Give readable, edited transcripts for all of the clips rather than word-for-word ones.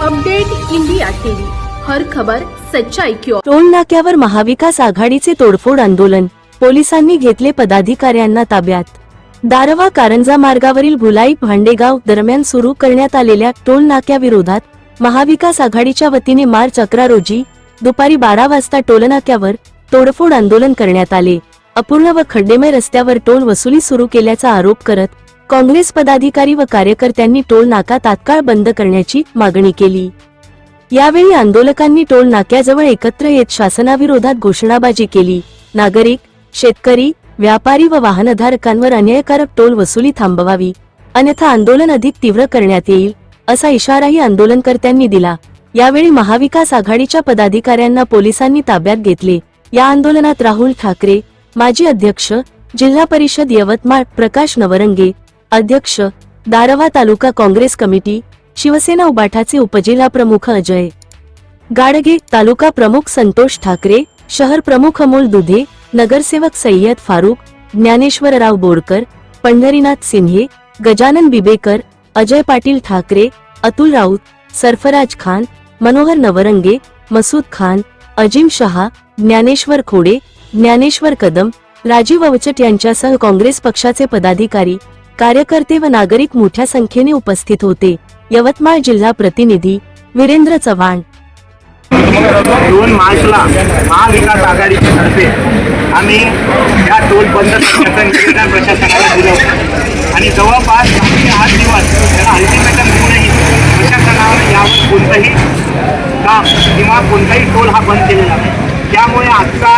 Update India TV, हर खबर सच्चाई की ओर। टोल नाक्यावर महाविकास आघाडीचे तोडफोड आंदोलन, पोलिसांनी घेतले पदाधिकाऱ्यांना ताब्यात। दारवा कारंजा मार्गावरील भुलाई भांडेगाव दरम्यान सुरू करण्यात आलेल्या टोल नाक्याविरोधात महाविकास आघाडीच्या वतीने मार्च 11 रोजी दुपारी 12 वाजता टोलनाक्यावर तोडफोड आंदोलन करण्यात आले। अपूर्ण व खड्डेमय रस्त्यावर टोल वसुली सुरू केल्याचा आरोप करत काँग्रेस पदाधिकारी व कार्यकर्त्यांनी टोल नाका तात्काळ बंद करण्याची मागणी केली। यावेळी आंदोलकांनी टोल नाक्याजवळ एकत्र येत शासनाविरोधात घोषणाबाजी केली। नागरिक, शेतकरी, व्यापारी व वाहनधारकांवर अन्यायकारक टोल वसुली थांबवावी, अन्यथा आंदोलन अधिक तीव्र करण्यात येईल, असा इशाराही आंदोलनकर्त्यांनी दिला। यावेळी महाविकास आघाडीच्या पदाधिकाऱ्यांना पोलिसांनी ताब्यात घेतले। या आंदोलनात राहुल ठाकरे, माजी अध्यक्ष, जिल्हा परिषद यवतमाळ प्रकाश नवरंगे, अध्यक्ष, दारवा तालुका काँग्रेस कमिटी, शिवसेना उबाठाचे उपजिल्हा प्रमुख अजय गाडगे, तालुका प्रमुख संतोष ठाकरे, शहर प्रमुख अमोल दुधे, नगरसेवक सय्यद फारूक, ज्ञानेश्वरराव बोरकर, पंढरीनाथ सिन्हे, गजानन बिबेकर, अजय पाटील ठाकरे, अतुल राऊत, सरफराज खान, मनोहर नवरंगे, मसूद खान, अजिम शहा, ज्ञानेश्वर खोडे, ज्ञानेश्वर कदम, राजीव अवचट यांच्यासह काँग्रेस पक्षाचे पदाधिकारी, कार्यकर्ते व नागरिक मोठ्या संख्येने उपस्थित होते। यवतमाळ जिल्हा प्रतिनिधी वीरेंद्र चव्हाण। 2 मार्चला महाविकास आघाडीच्या तर्फे आम्ही या टोल बंद करण्याचं निवेदन प्रशासनाला दिलं होतं आणि जवळपास 8 दिवस त्याला अल्टिमेटम देऊनही प्रशासनाने यावर कोणतंही काम किंवा कोणताही टोल हा बंद केलेला नाही। त्यामुळे आजचा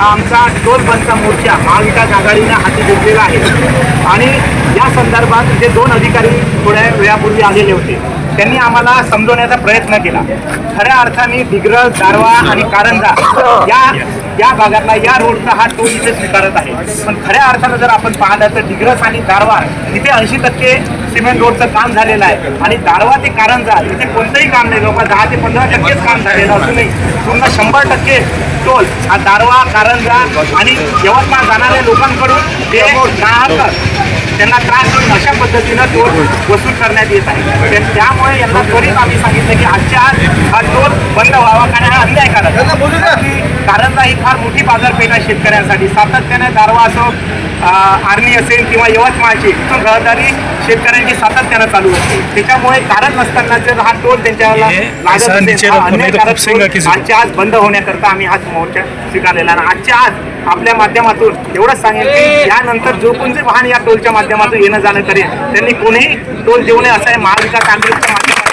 आमचा टोल बंदचा मोर्चा महाविकास आघाडीने हाती घेतलेला आहे आणि या संदर्भात जे 2 अधिकारी थोड्या वेळापूर्वी आलेले होते त्यांनी आम्हाला समजवण्याचा प्रयत्न केला। खऱ्या अर्थाने दिग्रस, दारवा आणि कारंजा या भागातला या रोडचा हा टोल इथे स्वीकारत आहे, पण खऱ्या अर्थानं जर आपण पाहिलं तर दिग्रस आणि दारवा इथे 80% सिमेंट रोडचं काम झालेलं आहे आणि दारवा ते कारंजा इथे कोणतंही काम नाही। लोक 10 ते 15% काम झालेलं असूनही पूर्ण 100% टोल हा दारवा, कारंजा आणि यवतमाळ जाणाऱ्या लोकांकडून ते त्यांना त्रास होईल अशा पद्धतीनं टोल वसूल करण्यात येत आहे। त्यामुळे यांना त्वरित आम्ही सांगितलं की आजच्या आज हा टोल बंद व्हावा, कारण हा अन्यायकारक कारंजा ही फार मोठी बाजारपेठ आहे शेतकऱ्यांसाठी। सातत्याने दारवा असो, आर्मी असेल किंवा यवतमाळची इथून रहदारी शेतकऱ्यांची सातत्यानं चालू असते। त्याच्यामुळे कारण नसताना जर हा टोल त्यांच्याला आजच्या आज बंद होण्याकरता आम्ही हा मोर्चा स्वीकारलेला आहे। आजच्या आज आपल्या माध्यमातून एवढंच सांगेल की यानंतर जो कोणते वाहन या टोलच्या माध्यमातून येणं जाणं करेल त्यांनी कोणीही टोल देऊ नये असं आहे महाविकास आघाडीच्या माध्यमातून